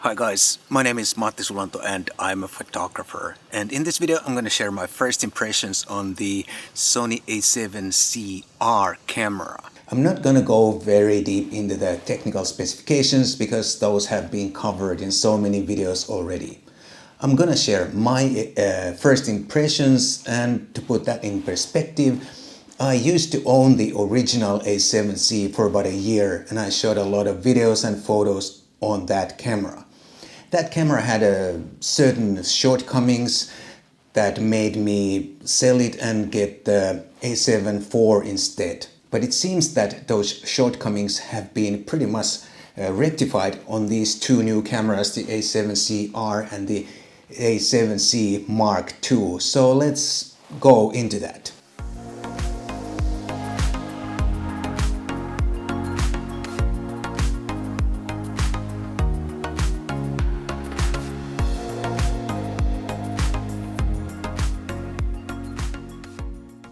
Hi guys, my name is Matti Sulanto and I'm a photographer, and in this video I'm going to share my first impressions on the Sony A7CR camera. I'm not going to go very deep into the technical specifications because those have been covered in so many videos already. I'm going to share my first impressions, and to put that in perspective, I used to own the original A7C for about a year, and I shot a lot of videos and photos on that camera. That camera had certain shortcomings that made me sell it and get the A7 IV instead. But it seems that those shortcomings have been pretty much rectified on these two new cameras, the A7CR and the A7C Mark II. So let's go into that.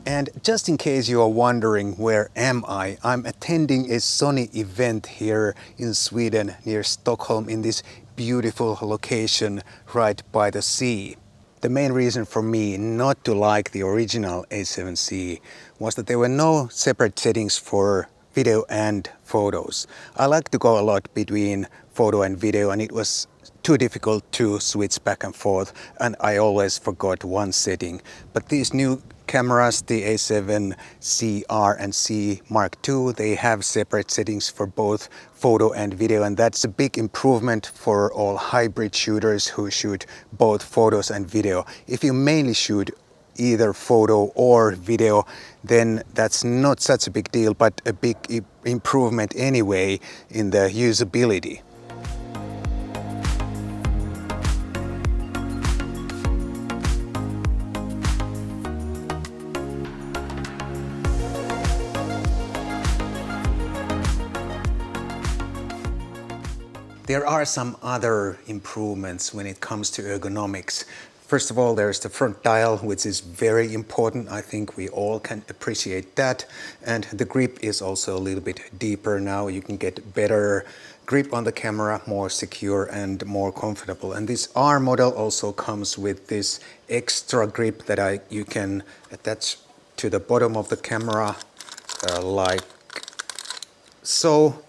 And just in case you are wondering where am I, I'm attending a Sony event here in Sweden near Stockholm in this beautiful location right by the sea. The main reason for me not to like the original A7C was that there were no separate settings for video and photos. I like to go a lot between photo and video, and it was too difficult to switch back and forth, and I always forgot one setting. But these new cameras, the A7CR and C Mark II, they have separate settings for both photo and video, and that's a big improvement for all hybrid shooters who shoot both photos and video. If you mainly shoot either photo or video, then that's not such a big deal, but a big improvement anyway in the usability. There are some other improvements when it comes to ergonomics. First of all, there's the front dial, which is very important. I think we all can appreciate that. And the grip is also a little bit deeper now. You can get better grip on the camera, more secure and more comfortable. And this R model also comes with this extra grip that you can attach to the bottom of the camera like so.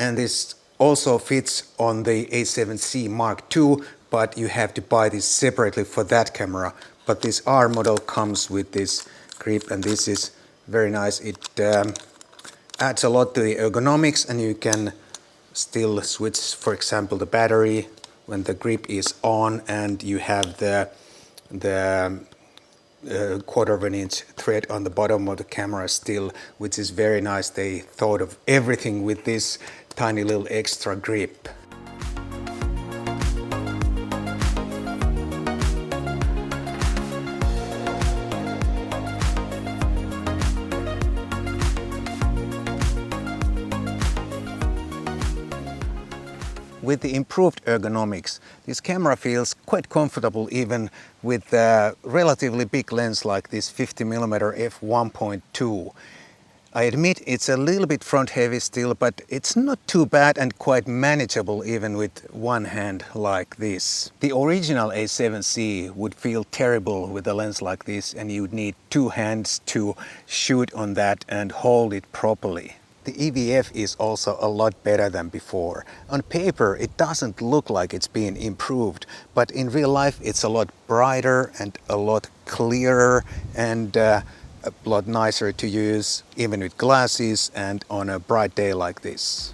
And this also fits on the A7C Mark II, but you have to buy this separately for that camera. But this R model comes with this grip, and this is very nice. It adds a lot to the ergonomics, and you can still switch, for example, the battery when the grip is on, and you have the quarter of an inch thread on the bottom of the camera still, which is very nice. They thought of everything with this tiny little extra grip. With the improved ergonomics, this camera feels quite comfortable even with a relatively big lens like this 50mm f1.2. I admit it's a little bit front heavy still, but it's not too bad and quite manageable even with one hand like this. The original A7C would feel terrible with a lens like this, and you'd need two hands to shoot on that and hold it properly. The EVF is also a lot better than before. On paper it doesn't look like it's been improved, but in real life it's a lot brighter and a lot clearer and a lot nicer to use even with glasses and on a bright day like this.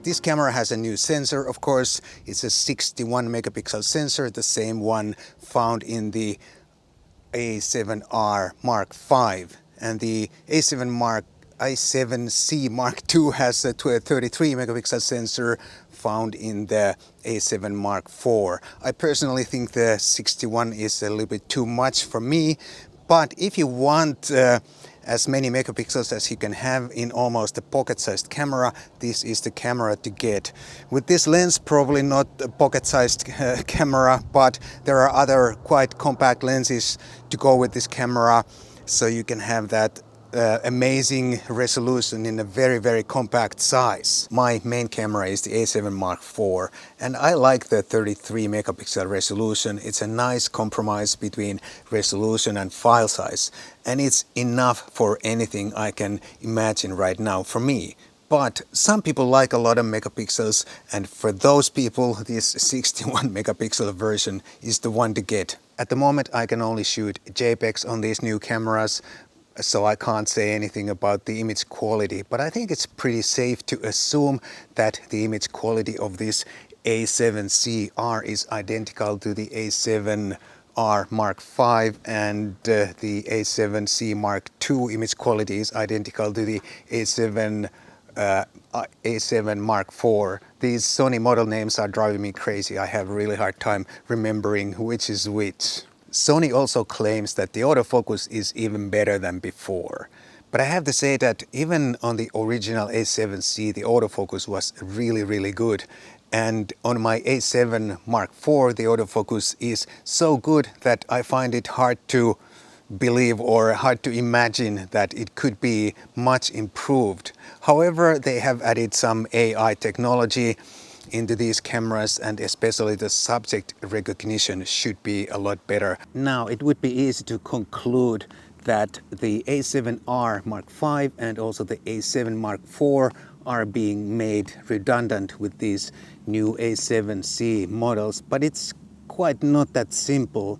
This camera has a new sensor, of course. It's a 61 megapixel sensor, the same one found in the A7R Mark V. And the A7C Mark II has a 33 megapixel sensor found in the A7 Mark IV. I personally think the 61 is a little bit too much for me, but if you want as many megapixels as you can have in almost a pocket-sized camera. This is the camera to get. With this lens, probably not a pocket-sized camera, but there are other quite compact lenses to go with this camera, so you can have that amazing resolution in a very compact size. My main camera is the A7 Mark IV, and I like the 33 megapixel resolution. It's a nice compromise between resolution and file size, and it's enough for anything I can imagine right now for me. But some people like a lot of megapixels, and for those people this 61 megapixel version is the one to get. At the moment I can only shoot JPEGs on these new cameras, so I can't say anything about the image quality, but I think it's pretty safe to assume that the image quality of this A7CR is identical to the A7R Mark V, and the A7C Mark II image quality is identical to the A7 Mark IV. These Sony model names are driving me crazy. I have a really hard time remembering which is which. Sony also claims that the autofocus is even better than before. But I have to say that even on the original A7C, the autofocus was really good. And on my A7 Mark IV, the autofocus is so good that I find it hard to believe or hard to imagine that it could be much improved. However, they have added some AI technology into these cameras, and especially the subject recognition should be a lot better. Now, it would be easy to conclude that the A7R Mark V and also the A7 Mark IV are being made redundant with these new A7C models, but it's quite not that simple.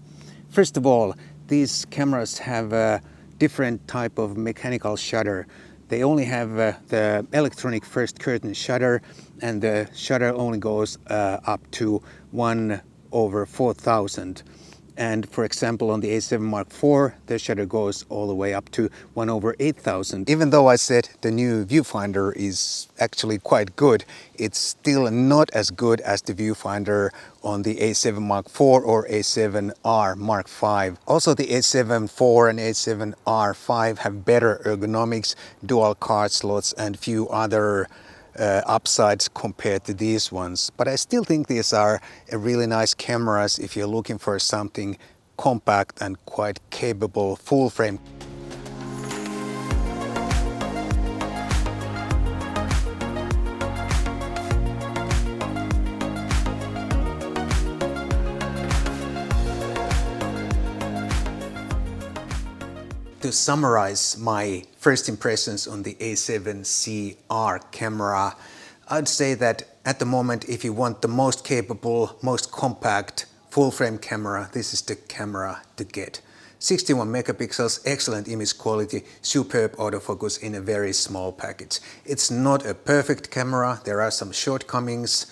First of all, these cameras have a different type of mechanical shutter. They only have the electronic first curtain shutter, and the shutter only goes up to 1/4000. And for example, on the A7 Mark IV, the shutter goes all the way up to 1/8000. Even though I said the new viewfinder is actually quite good, it's still not as good as the viewfinder on the A7 Mark IV or A7R Mark V. Also, the A7 IV and A7R V have better ergonomics, dual card slots, and few other upsides compared to these ones. But I still think these are really nice cameras if you're looking for something compact and quite capable full frame. To summarize my first impressions on the A7CR camera, I'd say that at the moment, if you want the most capable, most compact full-frame camera, this is the camera to get. 61 megapixels, excellent image quality, superb autofocus in a very small package. It's not a perfect camera, there are some shortcomings,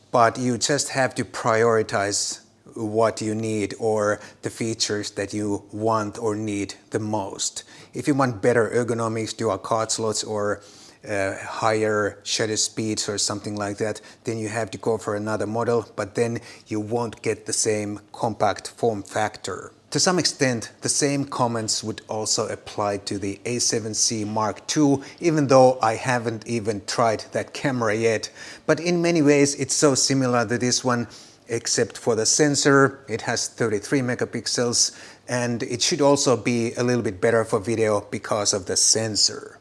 but you just have to prioritize what you need or the features that you want or need the most. If you want better ergonomics, dual card slots, or higher shutter speeds or something like that, then you have to go for another model, but then you won't get the same compact form factor. To some extent, the same comments would also apply to the A7C Mark II, even though I haven't even tried that camera yet. But in many ways, it's so similar to this one, except for the sensor. It has 33 megapixels, and it should also be a little bit better for video because of the sensor.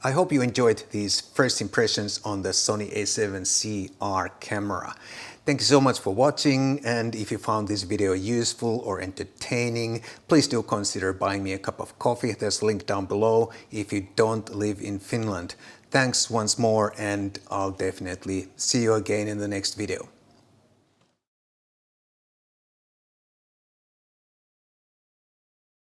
I hope you enjoyed these first impressions on the Sony A7CR camera. Thank you so much for watching, and if you found this video useful or entertaining, please do consider buying me a cup of coffee. There's a link down below if you don't live in Finland. Thanks once more, and I'll definitely see you again in the next video.